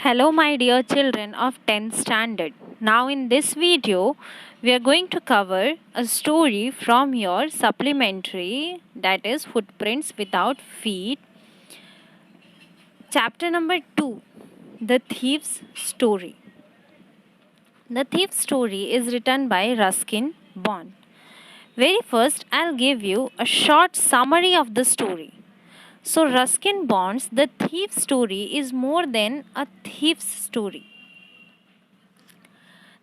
Hello my dear children of 10th standard. Now in this video we are going to cover a story from your supplementary, that is Footprints Without Feet. Chapter number 2, The Thief's Story. The Thief's Story is written by Ruskin Bond. Very first I'll give you a short summary of the story. So Ruskin Bond's The Thief's Story is more than a thief's story.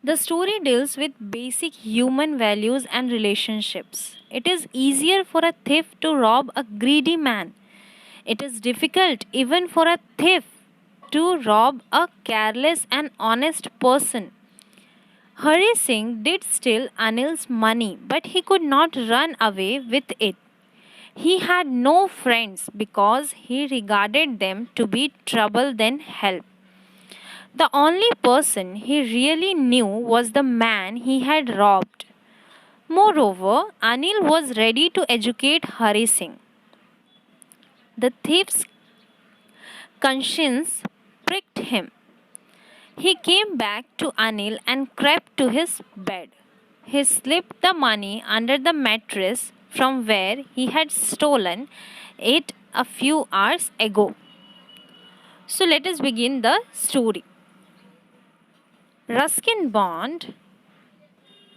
The story deals with basic human values and relationships. It is easier for a thief to rob a greedy man. It is difficult even for a thief to rob a careless and honest person. Hari Singh did steal Anil's money, but he could not run away with it. He had no friends because he regarded them to be trouble than help. The only person he really knew was the man he had robbed. Moreover, Anil was ready to educate Hari Singh. The thief's conscience pricked him. He came back to Anil and crept to his bed. He slipped the money under the mattress from where he had stolen it a few hours ago. So let us begin the story. Ruskin Bond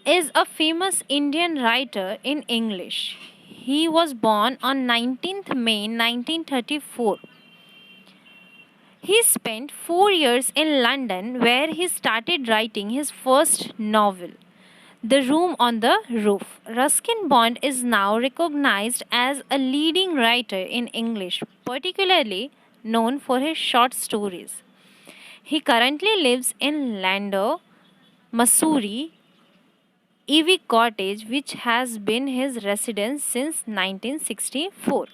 is a famous Indian writer in English. He was born on 19th May 1934. He spent 4 years in London where he started writing his first novel, The Room on the Roof. Ruskin Bond is now recognized as a leading writer in English, particularly known for his short stories. He currently lives in Landow, Missouri, Ivy Cottage, which has been his residence since 1964.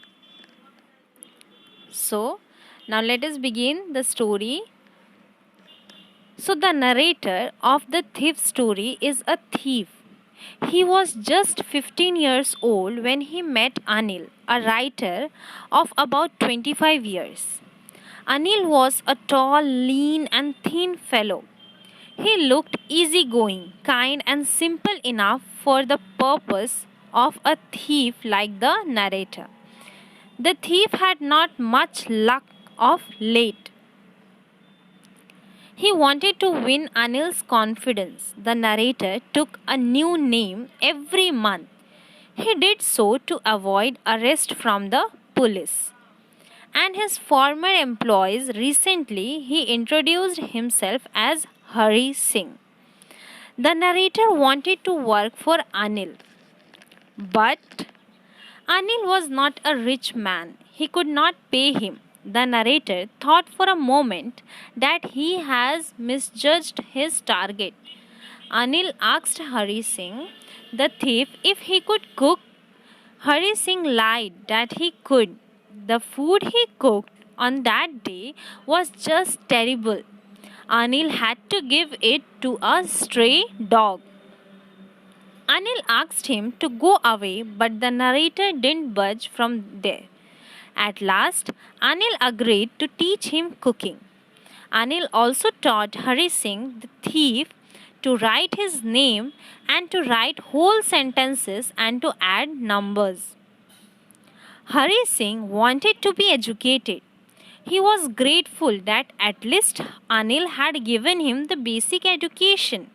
So, now let us begin the story. So, the narrator of the thief story is a thief. He was just 15 years old when he met Anil, a writer of about 25 years. Anil was a tall, lean, and thin fellow. He looked easygoing, kind, and simple enough for the purpose of a thief like the narrator. The thief had not much luck of late. He wanted to win Anil's confidence. The narrator took a new name every month. He did so to avoid arrest from the police. And his former employees recently he introduced himself as Hari Singh. The narrator wanted to work for Anil, but Anil was not a rich man. He could not pay him. The narrator thought for a moment that he has misjudged his target. Anil asked Hari Singh, the thief, if he could cook. Hari Singh lied that he could. The food he cooked on that day was just terrible. Anil had to give it to a stray dog. Anil asked him to go away, but the narrator didn't budge from there. At last, Anil agreed to teach him cooking. Anil also taught Hari Singh, the thief, to write his name and to write whole sentences and to add numbers. Hari Singh wanted to be educated. He was grateful that at least Anil had given him the basic education.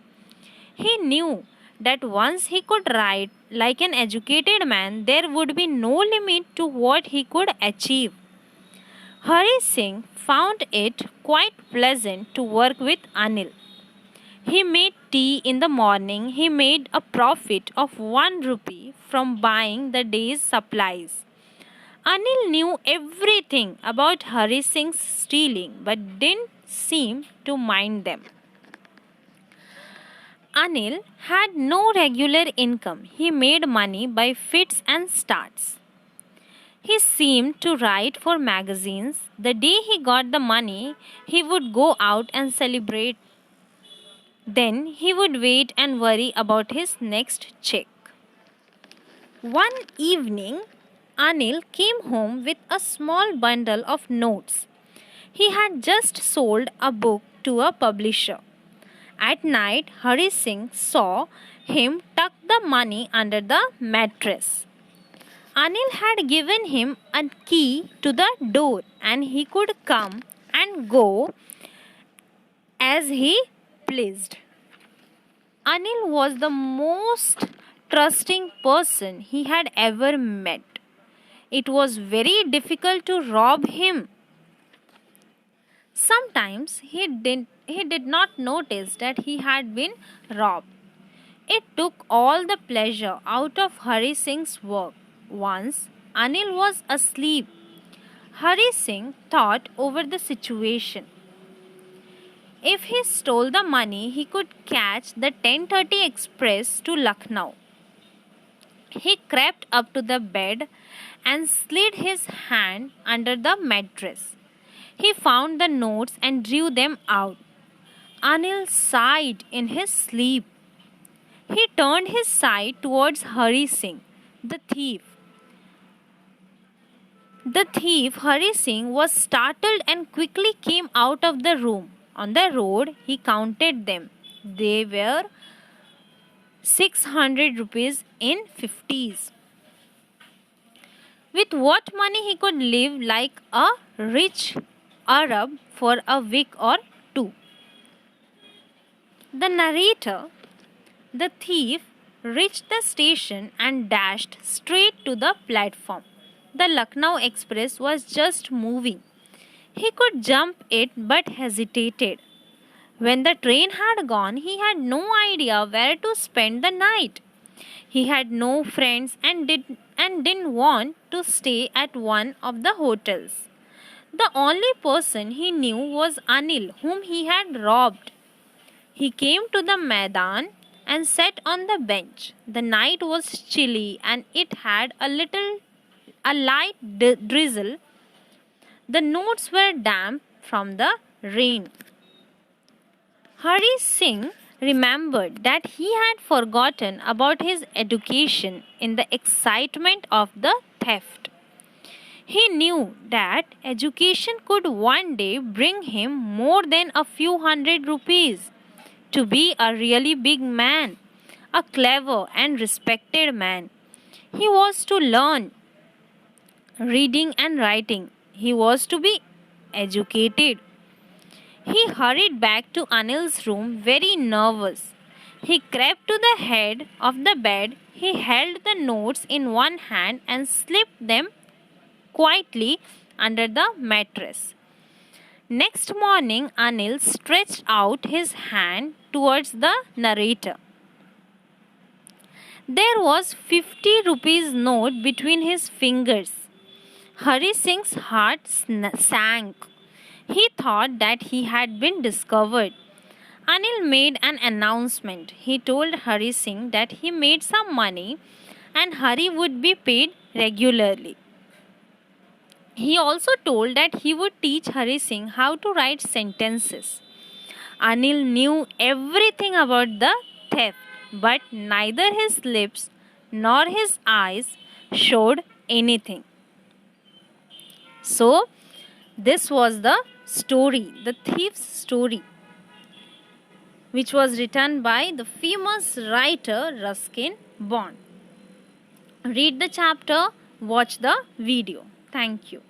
He knew that once he could write like an educated man, there would be no limit to what he could achieve. Hari Singh found it quite pleasant to work with Anil. He made tea in the morning. He made a profit of 1 rupee from buying the day's supplies. Anil knew everything about Hari Singh's stealing but didn't seem to mind them. Anil had no regular income. He made money by fits and starts. He seemed to write for magazines. The day he got the money, he would go out and celebrate. Then he would wait and worry about his next check. One evening, Anil came home with a small bundle of notes. He had just sold a book to a publisher. At night, Hari Singh saw him tuck the money under the mattress. Anil had given him a key to the door and he could come and go as he pleased. Anil was the most trusting person he had ever met. It was very difficult to rob him. Sometimes he did not notice that he had been robbed. It took all the pleasure out of Hari Singh's work. Once Anil was asleep. Hari Singh thought over the situation. If he stole the money, he could catch the 10:30 express to Lucknow. He crept up to the bed and slid his hand under the mattress. He found the notes and drew them out. Anil sighed in his sleep. He turned his sight towards Hari Singh, the thief. The thief, Hari Singh, was startled and quickly came out of the room. On the road, he counted them. They were 600 rupees in 50s. With what money he could live like a rich Arab for a week or two. The narrator, the thief, reached the station and dashed straight to the platform. The Lucknow Express was just moving. He could jump it but hesitated. When the train had gone, he had no idea where to spend the night. He had no friends and didn't want to stay at one of the hotels. The only person he knew was Anil, whom he had robbed. He came to the Maidan and sat on the bench. The night was chilly and it had a light drizzle. The notes were damp from the rain. Hari Singh remembered that he had forgotten about his education in the excitement of the theft. He knew that education could one day bring him more than a few hundred rupees. To be a really big man, a clever and respected man, he was to learn reading and writing. He was to be educated. He hurried back to Anil's room very nervous. He crept to the head of the bed. He held the notes in one hand and slipped them quietly under the mattress. Next morning, Anil stretched out his hand towards the narrator. There was 50 rupees note between his fingers. Hari Singh's heart sank. He thought that he had been discovered. Anil made an announcement. He told Hari Singh that he made some money and Hari would be paid regularly. He also told that he would teach Hari Singh how to write sentences. Anil knew everything about the theft, but neither his lips nor his eyes showed anything. So, this was the story, the thief's story, which was written by the famous writer Ruskin Bond. Read the chapter, watch the video. Thank you.